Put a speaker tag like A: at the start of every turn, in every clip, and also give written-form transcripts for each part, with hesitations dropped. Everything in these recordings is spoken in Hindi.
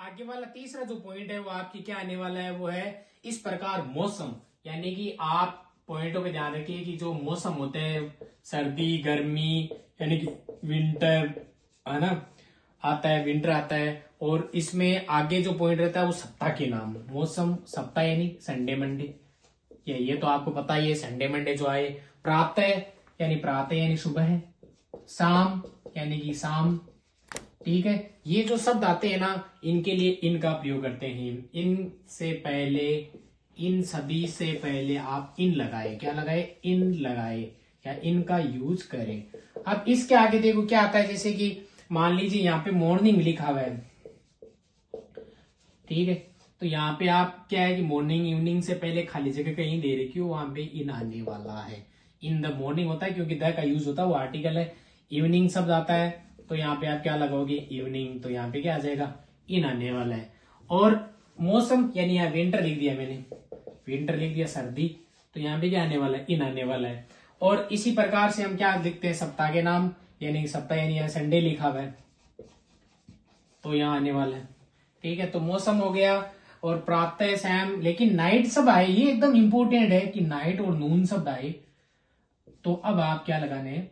A: आगे वाला तीसरा जो पॉइंट है वो आपकी क्या आने वाला है, वो है इस प्रकार मौसम। यानी कि आप पॉइंटों पे ध्यान रखिए कि जो मौसम होते हैं, सर्दी गर्मी, यानी कि विंटर, है ना, आता है, विंटर आता है। और इसमें आगे जो पॉइंट रहता है वो सप्ताह के नाम। मौसम, सप्ताह यानी संडे मंडे, ये तो आपको पता ही है, संडे मंडे जो आए। प्रातः यानी प्रातः यानी सुबह, शाम यानी कि शाम, ठीक है। ये जो शब्द आते हैं ना, इनके लिए इनका प्रयोग करते हैं। इन से पहले, इन सभी से पहले आप इन लगाए, क्या लगाए, इन लगाए, या इनका यूज करें। अब इसके आगे देखो क्या आता है, जैसे कि मान लीजिए यहाँ पे मॉर्निंग लिखा हुआ है, ठीक है। तो यहाँ पे आप क्या है कि मॉर्निंग इवनिंग से पहले खाली जगह कहीं दे रखी हो, वहां पे इन आने वाला है। इन द मॉर्निंग होता है क्योंकि द का यूज होता है, वो आर्टिकल है। इवनिंग शब्द आता है तो यहाँ पे आप क्या लगाओगे, इवनिंग, तो यहाँ पे क्या आ जाएगा, इन आने वाला है। और मौसम यानी यहाँ विंटर लिख दिया मैंने, विंटर लिख दिया, सर्दी, तो यहाँ पे क्या आने वाला है, इन आने वाला है। और इसी प्रकार से हम क्या लिखते हैं, सप्ताह के नाम, यानी सप्ताह यानी यहाँ संडे लिखा हुआ है तो यहाँ आने वाला है, ठीक है। तो मौसम हो गया। और प्रातः शाम, लेकिन नाइट शब्द आए, ये एकदम इंपॉर्टेंट है कि नाइट और नून शब्द आए तो अब आप क्या लगाने हैं,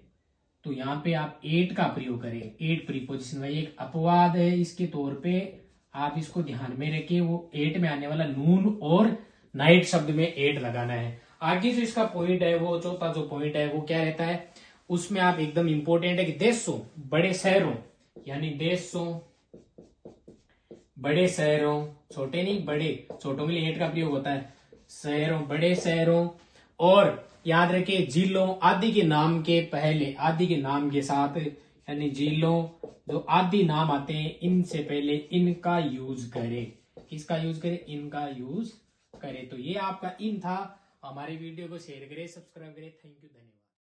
A: तो यहाँ पे आप एट का प्रयोग करें। एट प्रीपोजिशन भाई एक अपवाद है इसके तौर पे, आप इसको ध्यान में रखिए। वो एट में आने वाला नून और नाइट शब्द में एट लगाना है। आगे जो इसका पॉइंट है, वो चौथा जो पॉइंट है वो क्या रहता है, उसमें आप एकदम इंपॉर्टेंट है कि देशों, बड़े शहरों, यानी देशों, बड़े शहरों, छोटे नहीं बड़े, छोटों के लिए एट का प्रयोग होता है, शहरों, बड़े शहरों। और याद रखिए जिलों आदि के नाम के पहले, आदि के नाम के साथ, यानी जिलों जो आदि नाम आते हैं इनसे पहले इनका यूज करें। किसका यूज करें, इनका यूज करें। तो ये आपका इन था। हमारे वीडियो को शेयर करें, सब्सक्राइब करें। थैंक यू, धन्यवाद।